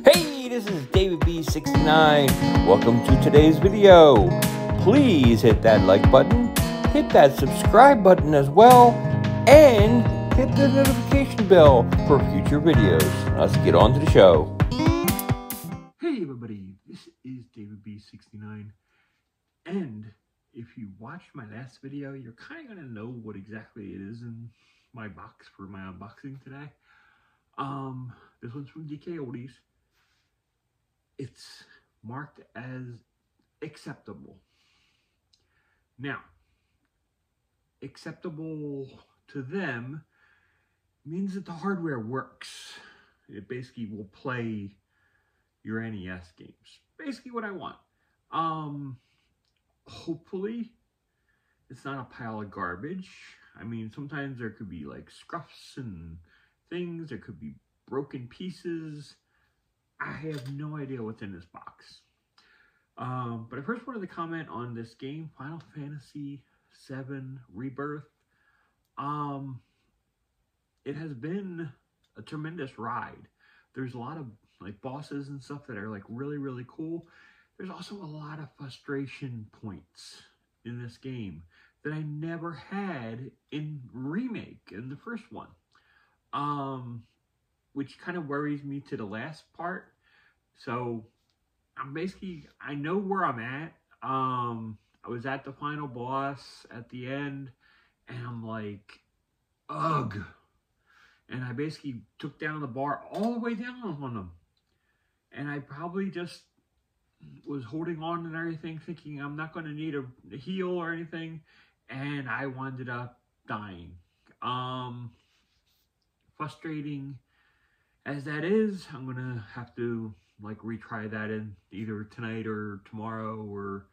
Hey, this is David B69. Welcome to today's video. Please hit that like button, hit that subscribe button as well, and hit the notification bell for future videos. Let's get on to the show. Hey everybody, this is David B69, and if you watched my last video, you're kind of going to know what exactly it is in my box for my unboxing today. This one's from DK Oldies. It's marked as acceptable. Now, acceptable to them means that the hardware works. It basically will play your NES games. Basically what I want. Hopefully it's not a pile of garbage. I mean, sometimes there could be like scruffs and things. There could be broken pieces. I have no idea what's in this box. But I first wanted to comment on this game, Final Fantasy VII Rebirth. It has been a tremendous ride. There's a lot of like bosses and stuff that are like really cool. There's also a lot of frustration points in this game that I never had in Remake, in the first one. Which kind of worries me to the last part. So I know where I'm at. I was at the final boss at the end, and I'm like, ugh. And I basically took down the bar all the way down on them. And I probably just was holding on and everything, thinking I'm not going to need a heal or anything. And I wound up dying. Frustrating as that is, I'm going to have to like retry that in either tonight or tomorrow or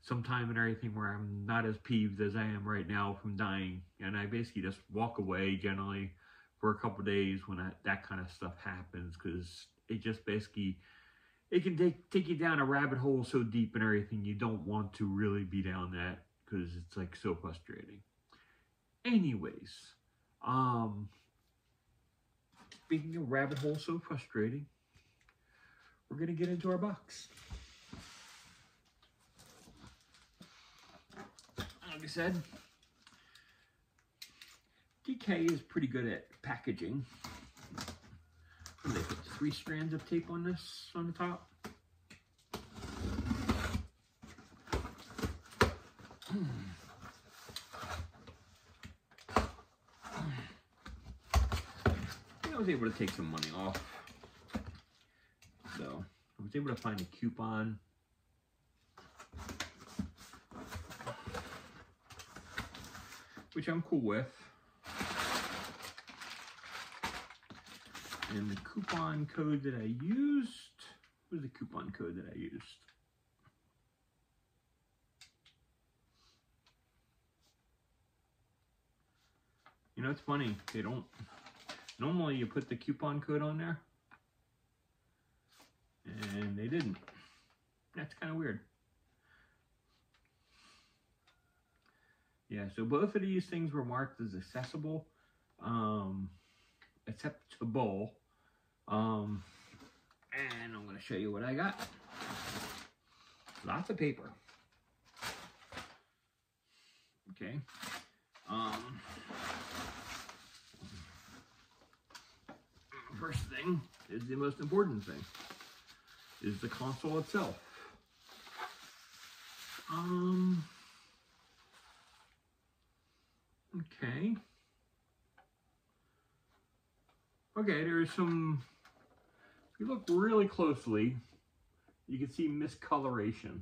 sometime and everything where I'm not as peeved as I am right now from dying. And I basically just walk away generally for a couple days when that kind of stuff happens, because it just basically, it can take you down a rabbit hole so deep and everything. You don't want to really be down that, because it's like so frustrating. Anyways, speaking of rabbit hole so frustrating, we're gonna get into our box. Like I said, DK is pretty good at packaging. What do they put, 3 strands of tape on this on the top? I was able to take some money off. So I was able to find a coupon. Which I'm cool with. And the coupon code that I used, what was the coupon code that I used? You know, it's funny, they don't, normally you put the coupon code on there, and they didn't. That's kind of weird. Yeah, so both of these things were marked as accessible, acceptable. And I'm going to show you what I got. Lots of paper. Okay. First thing is the most important thing, is the console itself. Okay. Okay, there's some, if you look really closely, you can see miscoloration.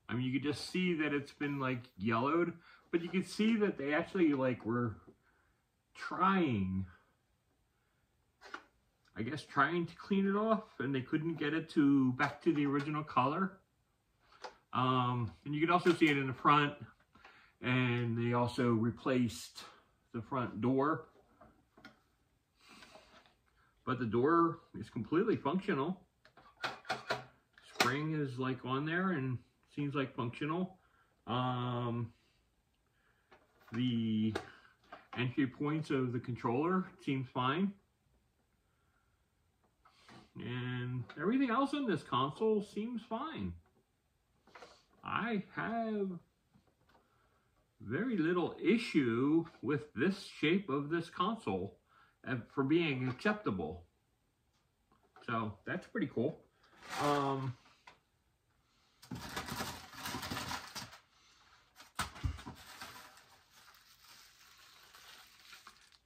I mean, you can just see that it's been like yellowed, but you can see that they actually like were trying, I guess, trying to clean it off, and they couldn't get it back to the original color. And you can also see it in the front, and they also replaced the front door. But the door is completely functional. Spring is like on there and seems like functional. The entry points of the controller seems fine. And everything else on this console seems fine. I have very little issue with this shape of this console for being acceptable. So that's pretty cool.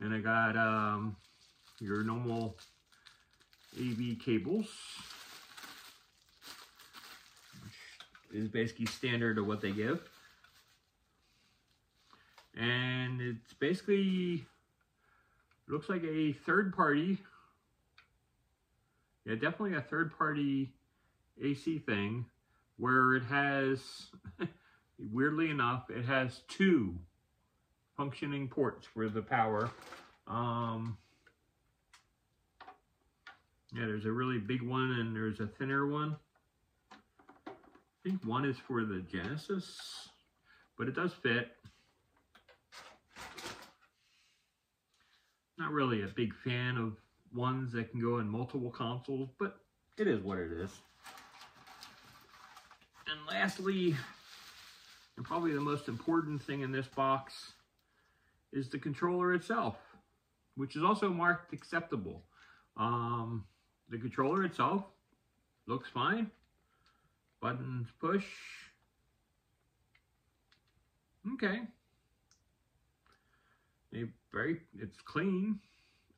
And I got your normal AV cables, which is basically standard of what they give. And it's basically, looks like a third party, yeah, definitely a third party AC thing, where it has, weirdly enough, it has two functioning ports for the power. Yeah, there's a really big one and there's a thinner one. I think one is for the Genesis, but it does fit. Not really a big fan of ones that can go in multiple consoles, but it is what it is. And lastly, and probably the most important thing in this box, is the controller itself, which is also marked acceptable. The controller itself looks fine. Buttons push. Okay. It's clean.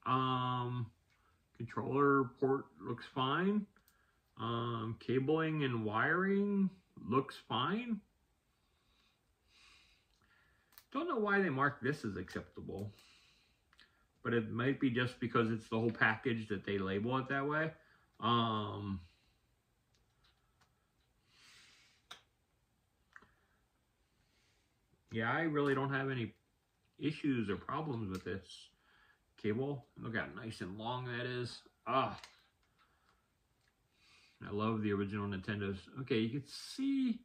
Controller port looks fine. Cabling and wiring looks fine. Don't know why they marked this as acceptable, but it might be just because it's the whole package that they label it that way. Yeah, I really don't have any issues or problems with this cable. Look how nice and long that is. I love the original Nintendos. Okay, you can see,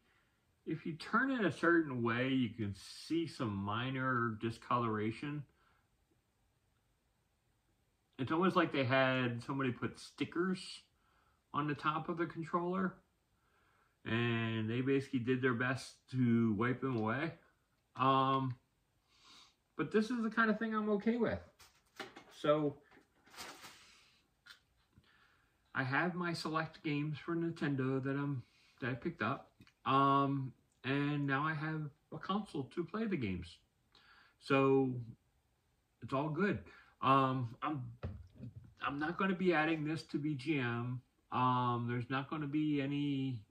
if you turn it a certain way, you can see some minor discoloration. It's almost like they had somebody put stickers on the top of the controller, and they basically did their best to wipe them away. But this is the kind of thing I'm okay with. So I have my select games for Nintendo that I picked up. And now I have a console to play the games. So it's all good. I'm not going to be adding this to BGM. There's not going to be any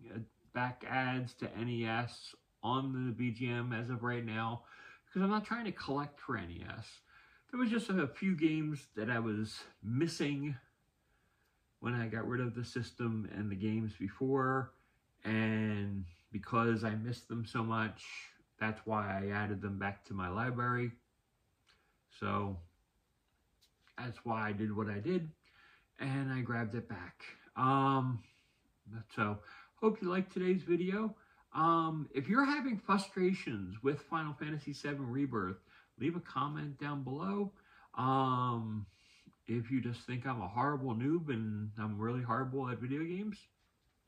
back ads to NES on the BGM as of right now, because I'm not trying to collect for NES. There was just a few games that I was missing when I got rid of the system and the games before, and because I missed them so much, that's why I added them back to my library. So that's why I did what I did, and I grabbed it back. So hope you liked today's video. If you're having frustrations with Final Fantasy VII Rebirth, leave a comment down below. If you just think I'm a horrible noob and I'm really horrible at video games,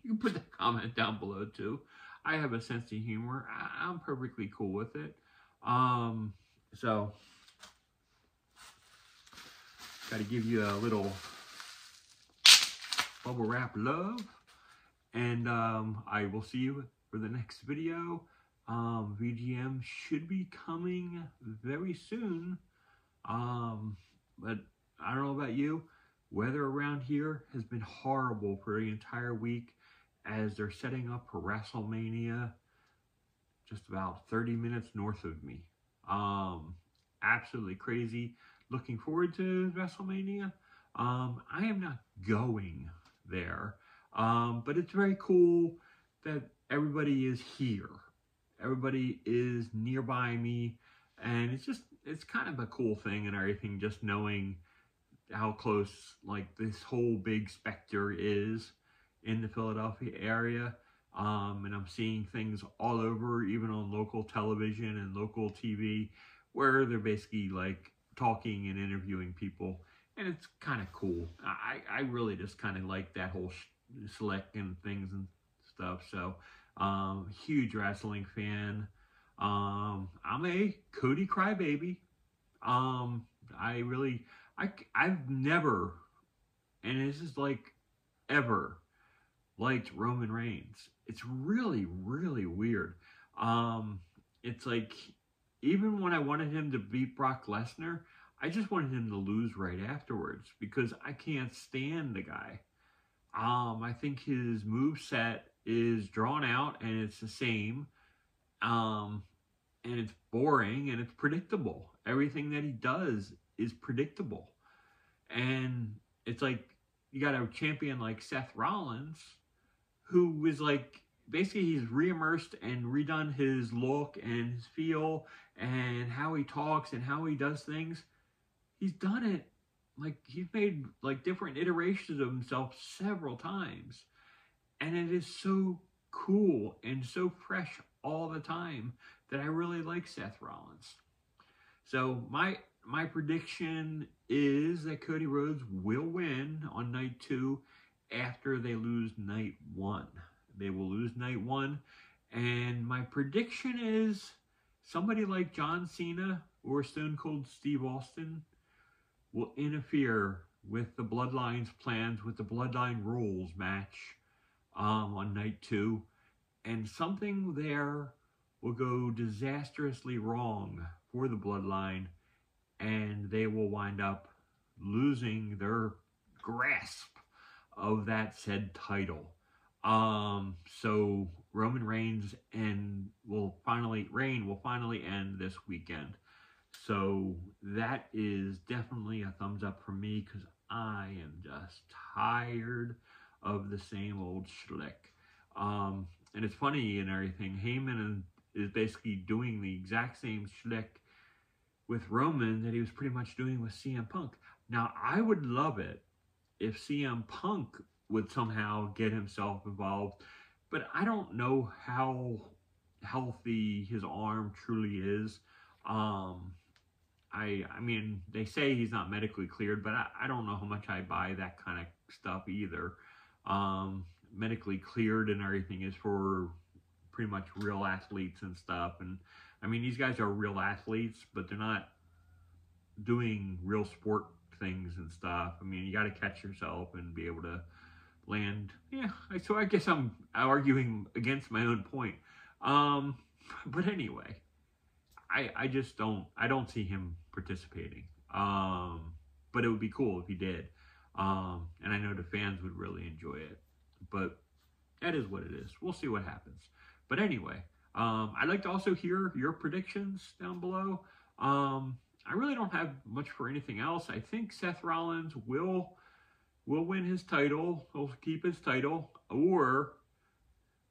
you can put that comment down below too. I have a sense of humor. I'm perfectly cool with it. So, got to give you a little bubble wrap love. And I will see you for the next video. VGM should be coming very soon. But I don't know about you. Weather around here has been horrible for the entire week as they're setting up for WrestleMania just about 30 minutes north of me. Absolutely crazy. Looking forward to WrestleMania. I am not going there. But it's very cool that everybody is here. Everybody is nearby me. And it's kind of a cool thing and everything, just knowing how close like this whole big specter is in the Philadelphia area. And I'm seeing things all over, even on local television and local TV, where they're basically like talking and interviewing people. and it's kind of cool. I really just kind of like that whole slick and things and stuff. So, huge wrestling fan. I'm a Cody crybaby. I really, I've never, and this is like ever, liked Roman Reigns. It's really, really weird. It's like, even when I wanted him to beat Brock Lesnar, I just wanted him to lose right afterwards because I can't stand the guy. I think his moveset is drawn out and it's the same. And it's boring and it's predictable. Everything that he does is predictable. And it's like you got a champion like Seth Rollins, who is like, basically he's reimmersed and redone his look and his feel and how he talks and how he does things. He's done it, like he's made like different iterations of himself several times. And it is so cool and so fresh all the time that I really like Seth Rollins. So my prediction is that Cody Rhodes will win on night 2 after they lose night 1. They will lose night 1. And my prediction is somebody like John Cena or Stone Cold Steve Austin will interfere with the Bloodline's plans with the Bloodline Rules match on night 2. And something there will go disastrously wrong for the Bloodline, and they will wind up losing their grasp of that said title. So Roman Reigns will finally end this weekend. So that is definitely a thumbs up for me because I am just tired of the same old schlick. And it's funny and everything. Heyman is basically doing the exact same schlick with Roman that he was pretty much doing with CM Punk. Now, I would love it if CM Punk would somehow get himself involved, but I don't know how healthy his arm truly is. I mean, they say he's not medically cleared, but I don't know how much I buy that kind of stuff either. Medically cleared and everything is for pretty much real athletes and stuff. And I mean, these guys are real athletes, but they're not doing real sport things and stuff. I mean, you got to catch yourself and be able to land. Yeah, so I guess I'm arguing against my own point. But anyway, I just don't see him participating. But it would be cool if he did. And I know the fans would really enjoy it. But that is what it is. We'll see what happens. But anyway, I'd like to also hear your predictions down below. I really don't have much for anything else. I think Seth Rollins will win his title. He'll keep his title. Or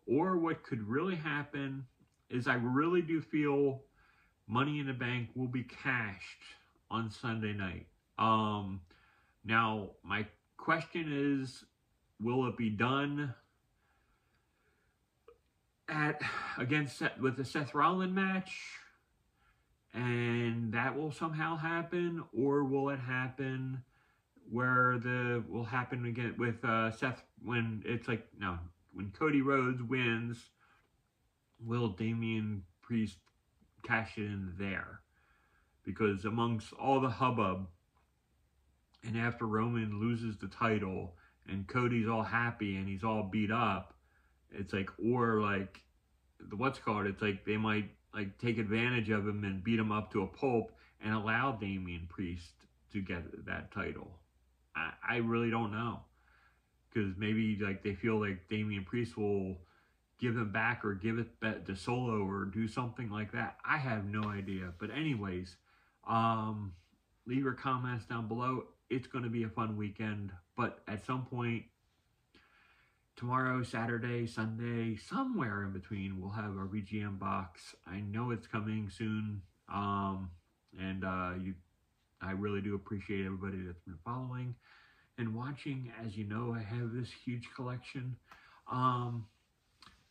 what could really happen is I really do feel Money in the Bank will be cashed on Sunday night. Now, my question is, will it be done with the Seth Rollins match, and that will somehow happen, or will it happen where will happen again with Seth when it's like when Cody Rhodes wins, will Damian Priest cash it in there? Because amongst all the hubbub, and after Roman loses the title and Cody's all happy and he's all beat up, it's like, or like, it's like they might like take advantage of him and beat him up to a pulp and allow Damian Priest to get that title. I really don't know. Because maybe like they feel like Damian Priest will give him back or give it back to Solo or do something like that. I have no idea. But anyways, leave your comments down below. It's going to be a fun weekend. But at some point, tomorrow, Saturday, Sunday, somewhere in between, we'll have our VGM box. I know it's coming soon. I really do appreciate everybody that's been following and watching. As you know, I have this huge collection.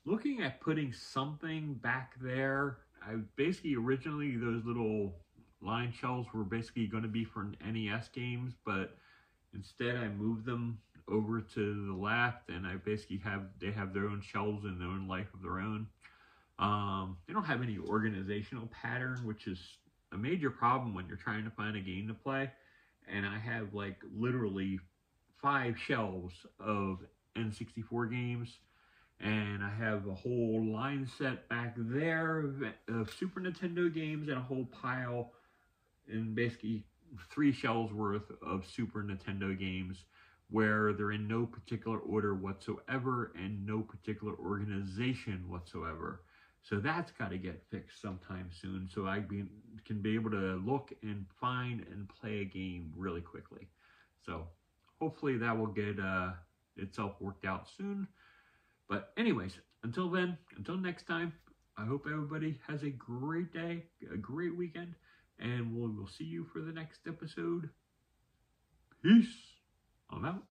Looking at putting something back there. I basically originally those little line shelves were basically going to be for NES games, but Instead, I moved them over to the left, and I basically they have their own shelves and their own life of their own. They don't have any organizational pattern, which is a major problem when you're trying to find a game to play. And I have like literally 5 shelves of N64 games, and I have a whole line set back there of Super Nintendo games, and a whole pile, and basically 3 shelves worth of Super Nintendo games, where they're in no particular order whatsoever and no particular organization whatsoever. So that's got to get fixed sometime soon, so I can be able to look and find and play a game really quickly. So hopefully that will get itself worked out soon. But anyways, until then, until next time, I hope everybody has a great day, a great weekend, and we'll see you for the next episode. Peace. I'm out.